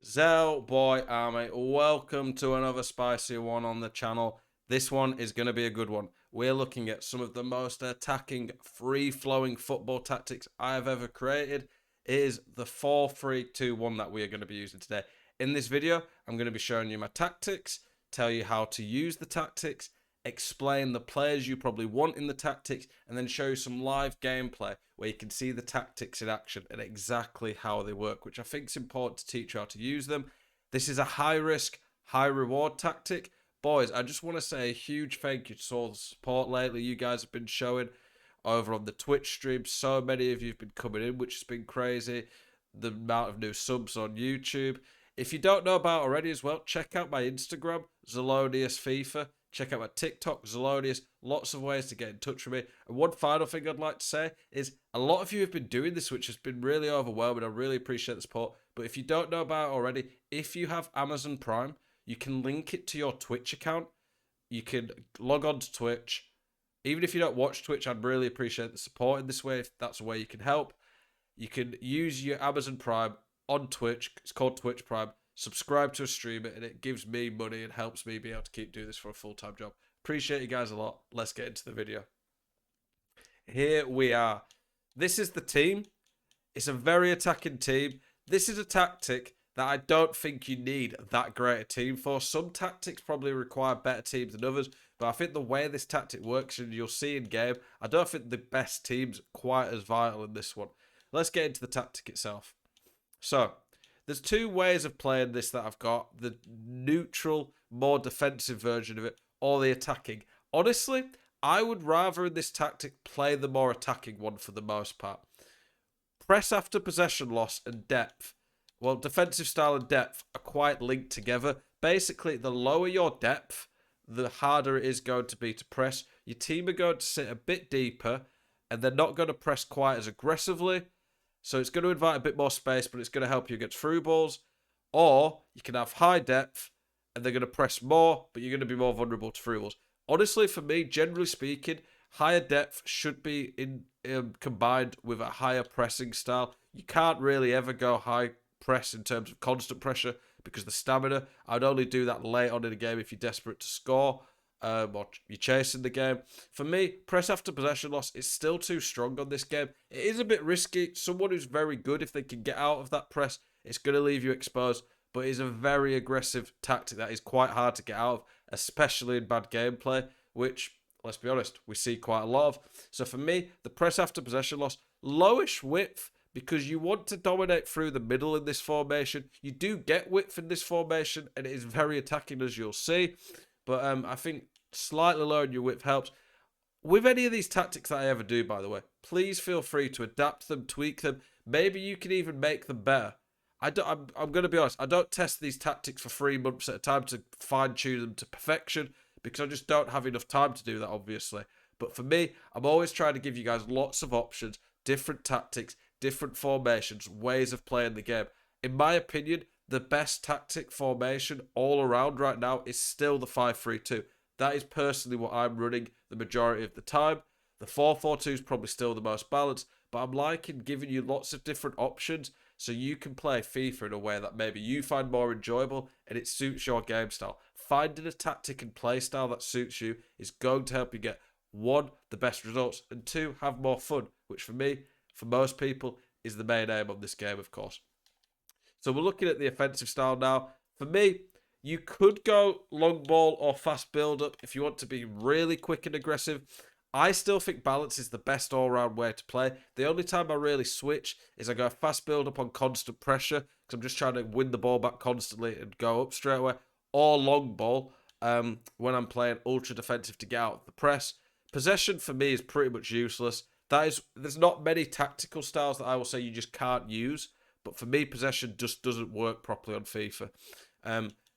Zell Boy Army, welcome to another spicy one on the channel. This one is going to be a good one. We're looking at some of the most attacking, free-flowing football tactics I have ever created. It is the 4-3-2-1 that we are going to be using today. In this video, I'm going to be showing you my tactics, tell you how to use the tactics, explain the players you probably want in the tactics, and then show you some live gameplay where you can see the tactics in action and exactly how they work, which I think is important to teach you how to use them. This is a high risk, high reward tactic. Boys, I just want to say a huge thank you to all the support lately you guys have been showing over on the Twitch stream. So many of you have been coming in, which has been crazy. The amount of new subs on YouTube. If you don't know about already as well, check out my Instagram, Zelonius FIFA. Check out my TikTok, Zelonius. Lots of ways to get in touch with me. And one final thing I'd like to say is a lot of you have been doing this, which has been really overwhelming. I really appreciate the support. But if you don't know about it already, if you have Amazon Prime, you can link it to your Twitch account. You can log on to Twitch. Even if you don't watch Twitch, I'd really appreciate the support in this way, if that's a way you can help. You can use your Amazon Prime on Twitch. It's called Twitch Prime. Subscribe to a streamer, and it gives me money and helps me be able to keep doing this for a full-time job. Appreciate you guys a lot. Let's get into the video. Here we are. This is the team. It's a very attacking team. This is a tactic that I don't think you need that great a team for. Some tactics probably require better teams than others, but I think the way this tactic works, and you'll see in game, I don't think the best team's quite as vital in this one. Let's get into the tactic itself. So, there's two ways of playing this that I've got. The neutral, more defensive version of it, or the attacking. Honestly, I would rather in this tactic play the more attacking one for the most part. Press after possession loss and depth. Well, defensive style and depth are quite linked together. Basically, the lower your depth, the harder it is going to be to press. Your team are going to sit a bit deeper, and they're not going to press quite as aggressively. So it's going to invite a bit more space, but it's going to help you against through balls. Or you can have high depth, and they're going to press more, but you're going to be more vulnerable to through balls. Honestly, for me, generally speaking, higher depth should be combined with a higher pressing style. You can't really ever go high press in terms of constant pressure because the stamina. I'd only do that late on in the game if you're desperate to score. Or you're chasing the game. For me, press after possession loss is still too strong on this game. It is a bit risky. Someone who's very good, if they can get out of that press, it's going to leave you exposed. But it's a very aggressive tactic that is quite hard to get out of, especially in bad gameplay, which, let's be honest, we see quite a lot of. So for me, the press after possession loss, lowish width, because you want to dominate through the middle in this formation. You do get width in this formation, and it is very attacking, as you'll see. But I think slightly lowering your width helps. With any of these tactics that I ever do, by the way, please feel free to adapt them, tweak them. Maybe you can even make them better. I'm going to be honest, I don't test these tactics for 3 months at a time to fine-tune them to perfection because I just don't have enough time to do that, obviously. But for me, I'm always trying to give you guys lots of options, different tactics, different formations, ways of playing the game. In my opinion, the best tactic formation all around right now is still the 5-3-2. That is personally what I'm running the majority of the time. The 4-4-2 is probably still the most balanced, but I'm liking giving you lots of different options so you can play FIFA in a way that maybe you find more enjoyable and it suits your game style. Finding a tactic and play style that suits you is going to help you get, one, the best results, and two, have more fun, which for me, for most people, is the main aim of this game, of course. So we're looking at the offensive style now. For me, you could go long ball or fast build-up if you want to be really quick and aggressive. I still think balance is the best all-round way to play. The only time I really switch is I go fast build-up on constant pressure because I'm just trying to win the ball back constantly and go up straight away. Or long ball when I'm playing ultra defensive to get out of the press. Possession for me is pretty much useless. There's not many tactical styles that I will say you just can't use. But for me, possession just doesn't work properly on FIFA.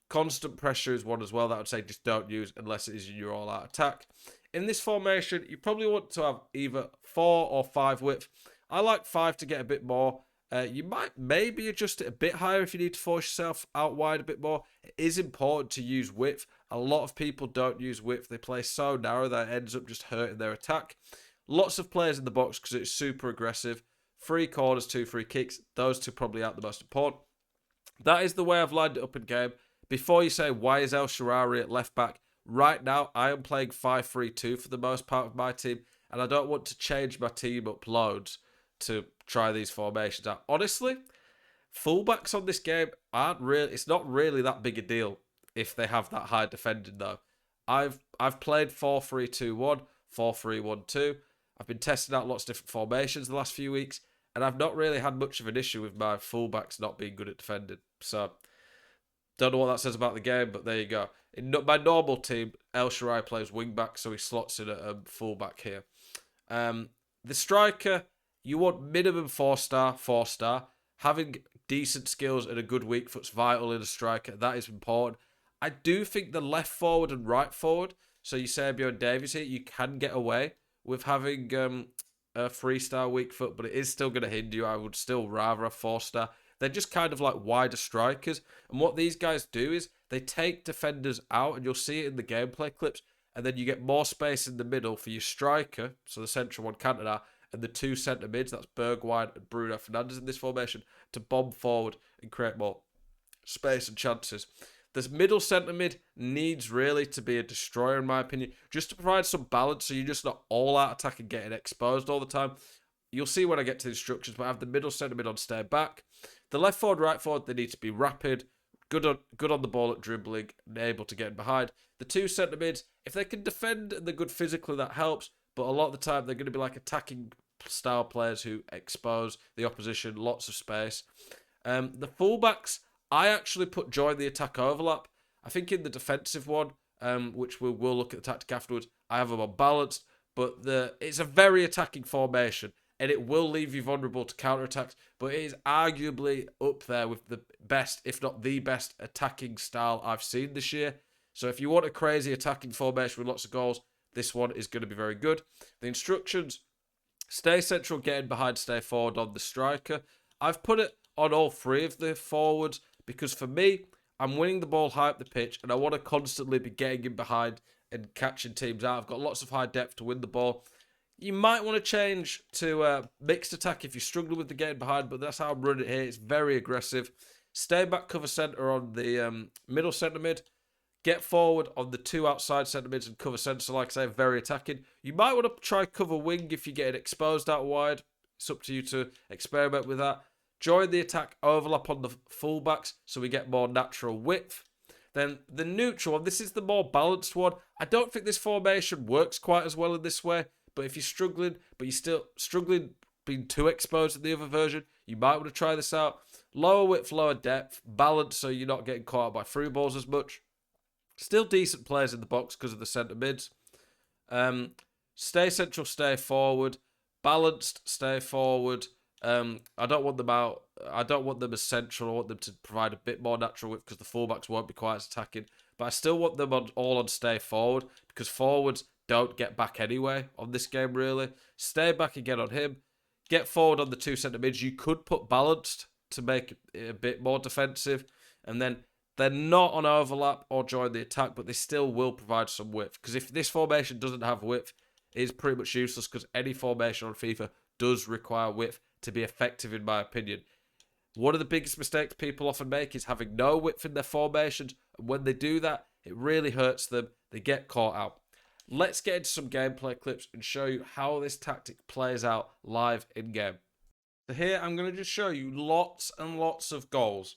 Constant pressure is one as well that I would say just don't use unless it is in your all-out attack. In this formation, you probably want to have either 4 or 5 width. I like 5 to get a bit more. You might maybe adjust it a bit higher if you need to force yourself out wide a bit more. It is important to use width. A lot of people don't use width. They play so narrow that it ends up just hurting their attack. Lots of players in the box because it's super aggressive. 3 corners, 2 free kicks. Those two probably aren't the most important. That is the way I've lined it up in game. Before you say, why is El Shaarawy at left back? Right now, I am playing 5-3-2 for the most part of my team, and I don't want to change my team up loads to try these formations out. Honestly, fullbacks on this game aren't really. It's not really that big a deal if they have that high defending though. I've played 4-3-2-1, 4-3-1-2. I've been testing out lots of different formations the last few weeks, and I've not really had much of an issue with my fullbacks not being good at defending. So don't know what that says about the game, but there you go. In my normal team, El Shaarawy plays wing back, so he slots in at fullback here. The striker, you want minimum 4-star, 4-star. Having decent skills and a good weak foot's vital in a striker. That is important. I do think the left forward and right forward, so Eusebio and Davies here, you can get away with having a 3-star weak foot, but it is still going to hinder you. I would still rather a 4-star. They're just kind of like wider strikers. And what these guys do is they take defenders out, and you'll see it in the gameplay clips, and then you get more space in the middle for your striker, so the central one Cantona, and the two centre mids, that's Bergwijn and Bruno Fernandes in this formation, to bomb forward and create more space and chances. This middle centre mid needs really to be a destroyer, in my opinion, just to provide some balance so you're just not all out attack and getting exposed all the time. You'll see when I get to the instructions, but I have the middle centre mid on stay back. The left forward, right forward, they need to be rapid, good on the ball at dribbling, and able to get in behind. The two centre mids, if they can defend and they're good physically, that helps. But a lot of the time, they're going to be like attacking style players who expose the opposition, lots of space. The fullbacks, I actually put join the attack overlap. I think in the defensive one, which we'll look at the tactic afterwards, I have them unbalanced. But it's a very attacking formation, and it will leave you vulnerable to counterattacks. But it is arguably up there with the best, if not the best, attacking style I've seen this year. So if you want a crazy attacking formation with lots of goals, this one is going to be very good. The instructions: stay central, getting behind, stay forward on the striker. I've put it on all three of the forwards because for me, I'm winning the ball high up the pitch and I want to constantly be getting in behind and catching teams out. I've got lots of high depth to win the ball. You might want to change to mixed attack if you're struggling with the getting behind, but that's how I'm running it here. It's very aggressive. Stay back, cover centre on the middle centre mid. Get forward on the two outside centre mids and cover centre. So like I say, very attacking. You might want to try cover wing if you're getting exposed out wide. It's up to you to experiment with that. Join the attack overlap on the fullbacks so we get more natural width. Then the neutral one, this is the more balanced one. I don't think this formation works quite as well in this way, but if you're struggling, but you're still struggling being too exposed in the other version, you might want to try this out. Lower width, lower depth, balance so you're not getting caught out by through balls as much. Still decent players in the box because of the centre mids. Stay central, stay forward. Balanced, stay forward. I don't want them out. I don't want them as central. I want them to provide a bit more natural width because the fullbacks won't be quite as attacking. But I still want them all on stay forward because forwards don't get back anyway on this game, really. Stay back again on him. Get forward on the two centre mids. You could put balanced to make it a bit more defensive. And then they're not on overlap or join the attack, but they still will provide some width. Because if this formation doesn't have width, it is pretty much useless because any formation on FIFA does require width to be effective, in my opinion. One of the biggest mistakes people often make is having no width in their formations. And when they do that, it really hurts them. They get caught out. Let's get into some gameplay clips and show you how this tactic plays out live in-game. So here, I'm going to just show you lots and lots of goals.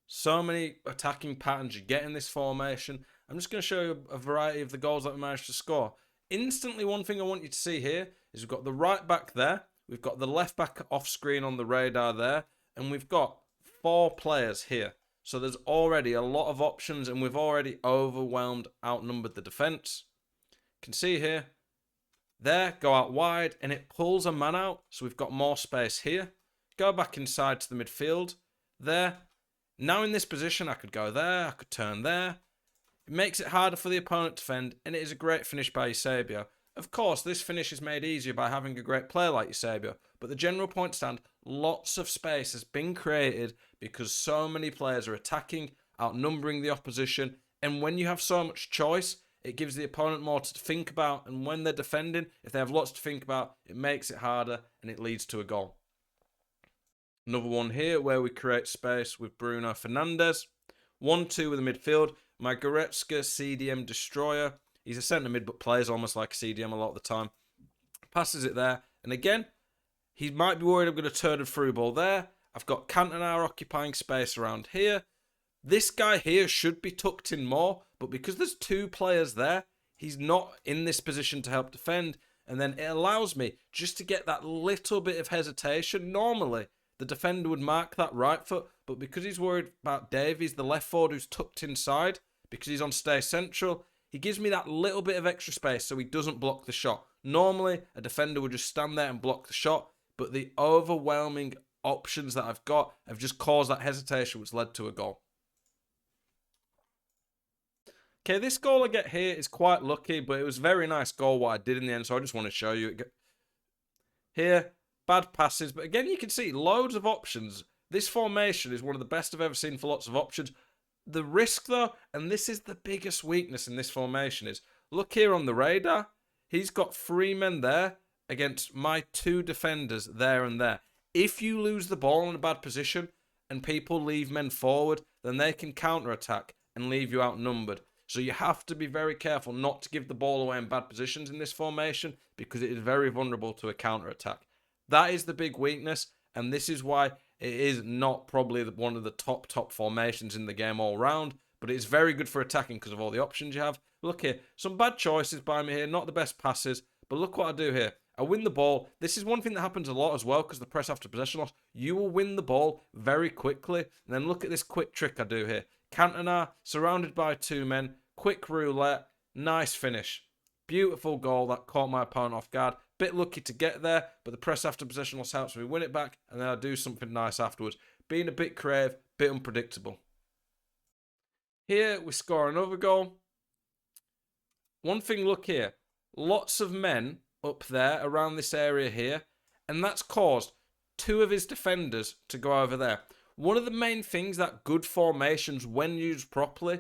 So many attacking patterns you get in this formation. I'm just going to show you a variety of the goals that we managed to score. Instantly, one thing I want you to see here is we've got the right back there. We've got the left back off screen on the radar there. And we've got 4 players here. So there's already a lot of options and we've already outnumbered the defence. You can see here, there, go out wide and it pulls a man out. So we've got more space here. Go back inside to the midfield. There. Now in this position, I could go there, I could turn there. It makes it harder for the opponent to defend, and it is a great finish by Eusebio. Of course, this finish is made easier by having a great player like Eusebio, but the general point stand, lots of space has been created because so many players are attacking, outnumbering the opposition, and when you have so much choice, it gives the opponent more to think about, and when they're defending, if they have lots to think about, it makes it harder, and it leads to a goal. Another one here where we create space with Bruno Fernandes. 1-2 with the midfield. My Goretzka CDM destroyer. He's a centre mid but plays almost like a CDM a lot of the time. Passes it there. And again, he might be worried I'm going to turn a through ball there. I've got Cantona occupying space around here. This guy here should be tucked in more, but because there's two players there, he's not in this position to help defend. And then it allows me just to get that little bit of hesitation. Normally, the defender would mark that right foot, but because he's worried about Davies, the left forward who's tucked inside, because he's on stay central, he gives me that little bit of extra space so he doesn't block the shot. Normally, a defender would just stand there and block the shot, but the overwhelming options that I've got have just caused that hesitation, which led to a goal. Okay, this goal I get here is quite lucky, but it was a very nice goal what I did in the end, so I just want to show you it. Here, bad passes, but again, you can see loads of options. This formation is one of the best I've ever seen for lots of options. The risk, though, and this is the biggest weakness in this formation, is look here on the radar. He's got 3 men there against my 2 defenders there and there. If you lose the ball in a bad position and people leave men forward, then they can counter-attack and leave you outnumbered. So you have to be very careful not to give the ball away in bad positions in this formation because it is very vulnerable to a counter-attack. That is the big weakness, and this is why it is not probably one of the top formations in the game all round, but it's very good for attacking because of all the options you have. Look here, some bad choices by me here, not the best passes, but look what I do here. I win the ball. This is one thing that happens a lot as well because the press after possession loss. You will win the ball very quickly, and then look at this quick trick I do here. Cantona, surrounded by 2 men, quick roulette, nice finish. Beautiful goal that caught my opponent off guard. Bit lucky to get there, but the press after possession loss helps me win it back, and then I do something nice afterwards. Being a bit creative, bit unpredictable. Here, we score another goal. One thing, look here. Lots of men up there around this area here, and that's caused 2 of his defenders to go over there. One of the main things that good formations, when used properly,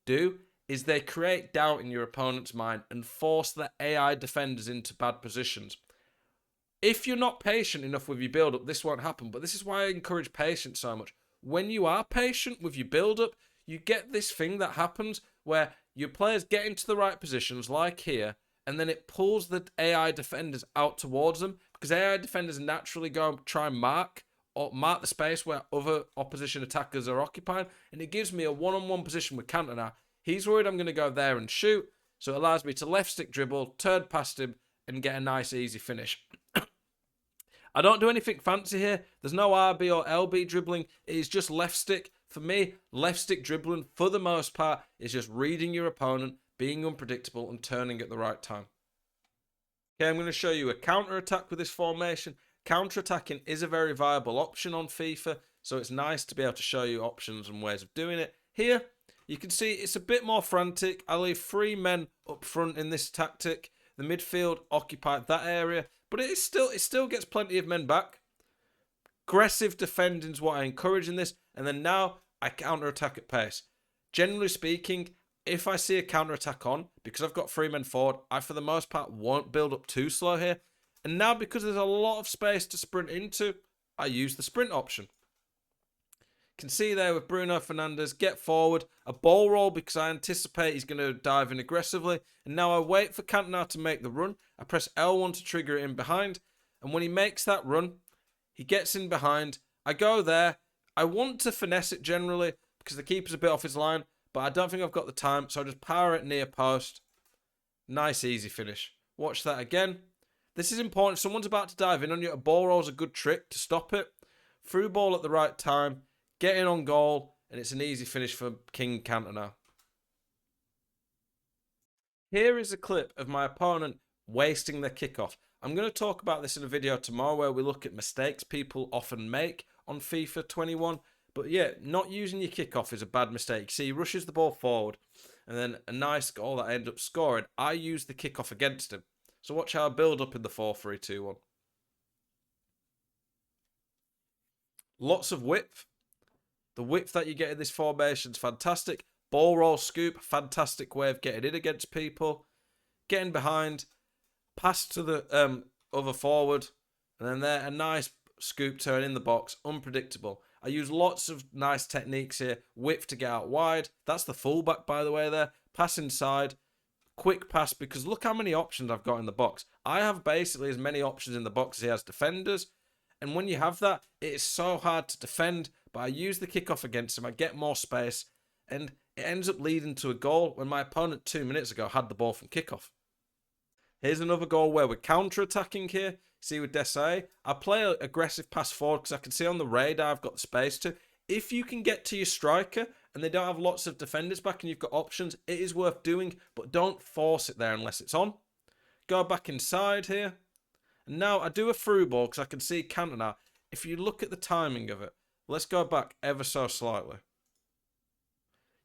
do is they create doubt in your opponent's mind and force the AI defenders into bad positions. If you're not patient enough with your build-up, this won't happen, but this is why I encourage patience so much. When you are patient with your build-up, you get this thing that happens where your players get into the right positions, like here, and then it pulls the AI defenders out towards them, because AI defenders naturally go and try and mark the space where other opposition attackers are occupying, and it gives me a one-on-one position with Cantona. He's worried I'm going to go there and shoot, so it allows me to left stick dribble, turn past him, and get a nice easy finish. I don't do anything fancy here. There's no RB or LB dribbling. It is just left stick. For me, left stick dribbling, for the most part, is just reading your opponent, being unpredictable, and turning at the right time. Okay, I'm going to show you a counter-attack with this formation. Counter-attacking is a very viable option on FIFA, so it's nice to be able to show you options and ways of doing it. Here, you can see it's a bit more frantic. I leave 3 men up front in this tactic. The midfield occupied that area, but it still gets plenty of men back. Aggressive defending is what I encourage in this, and then now I counter-attack at pace. Generally speaking, if I see a counter-attack on, because I've got 3 men forward, I for the most part won't build up too slow here. And now because there's a lot of space to sprint into, I use the sprint option. Can see there with Bruno Fernandes, get forward, a ball roll because I anticipate he's going to dive in aggressively, and now I wait for Cantona to make the run. I press L1 to trigger it in behind, and when he makes that run, he gets in behind. I go there. I want to finesse it generally because the keeper's a bit off his line, but I don't think I've got the time, so I just power it near post. Nice easy finish. Watch that again. This is important. If someone's about to dive in on you, a ball roll is a good trick to stop it. Through ball at the right time. Get in on goal, and it's an easy finish for King Cantona. Here is a clip of my opponent wasting their kickoff. I'm going to talk about this in a video tomorrow where we look at mistakes people often make on FIFA 21. But yeah, not using your kickoff is a bad mistake. See, he rushes the ball forward, and then a nice goal that I end up scoring. I use the kickoff against him. So watch how I build up in the 4-3-2-1. Lots of width. The width that you get in this formation is fantastic. Ball roll scoop, fantastic way of getting in against people. Getting behind, pass to the other forward, and then there a nice scoop turn in the box, unpredictable. I use lots of nice techniques here. Whip to get out wide. That's the fullback, by the way, there. Pass inside. Quick pass, because look how many options I've got in the box. I have basically as many options in the box as he has defenders. And when you have that, it is so hard to defend. But I use the kickoff against him. I get more space. And it ends up leading to a goal when my opponent 2 minutes ago had the ball from kickoff. Here's another goal where we're counter-attacking here. See with Desai, I play an aggressive pass forward because I can see on the radar I've got the space to. If you can get to your striker and they don't have lots of defenders back and you've got options, it is worth doing, but don't force it there unless it's on. Go back inside here. And now I do a through ball because I can see Cantona. If you look at the timing of it, let's go back ever so slightly.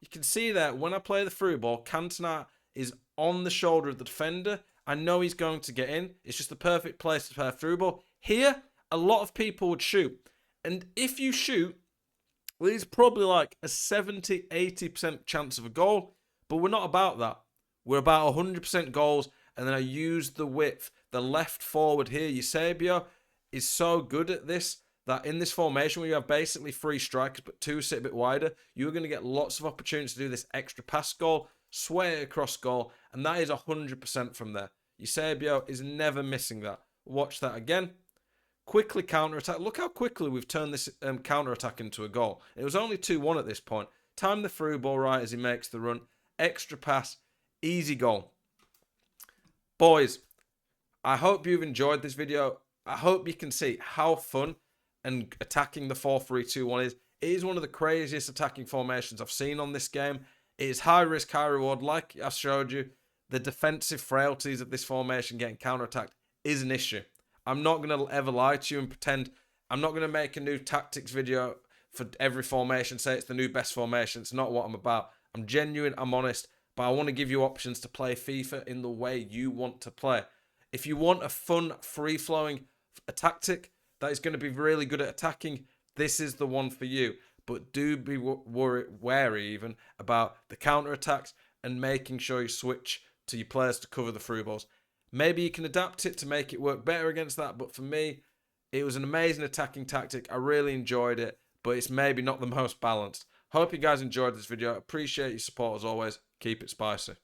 You can see that when I play the through ball, Cantona is on the shoulder of the defender. I know he's going to get in. It's just the perfect place to play a through ball. Here, a lot of people would shoot. And if you shoot, well, it's probably like a 70-80% chance of a goal. But we're not about that. We're about 100% goals. And then I use the width. The left forward here, Eusebio, is so good at this that in this formation where you have basically 3 strikers but 2 sit a bit wider, you're going to get lots of opportunities to do this extra pass goal, sway it across goal, and that is 100% from there. Eusebio is never missing that. Watch that again. Quickly counter-attack. Look how quickly we've turned this counter-attack into a goal. It was only 2-1 at this point. Time the through ball right as he makes the run. Extra pass. Easy goal. Boys, I hope you've enjoyed this video. I hope you can see how fun and attacking the 4-3-2-1 is. It is one of the craziest attacking formations I've seen on this game. It is high risk, high reward. Like I showed you, the defensive frailties of this formation getting counter-attacked is an issue. I'm not going to ever lie to you and pretend. I'm not going to make a new tactics video for every formation, say it's the new best formation. It's not what I'm about. I'm genuine, I'm honest, but I want to give you options to play FIFA in the way you want to play. If you want a fun, free-flowing tactic that is going to be really good at attacking, this is the one for you. But do be wary even about the counter-attacks and making sure you switch to your players to cover the through balls. Maybe you can adapt it to make it work better against that, but for me, it was an amazing attacking tactic. I really enjoyed it, but it's maybe not the most balanced. Hope you guys enjoyed this video. Appreciate your support as always. Keep it spicy.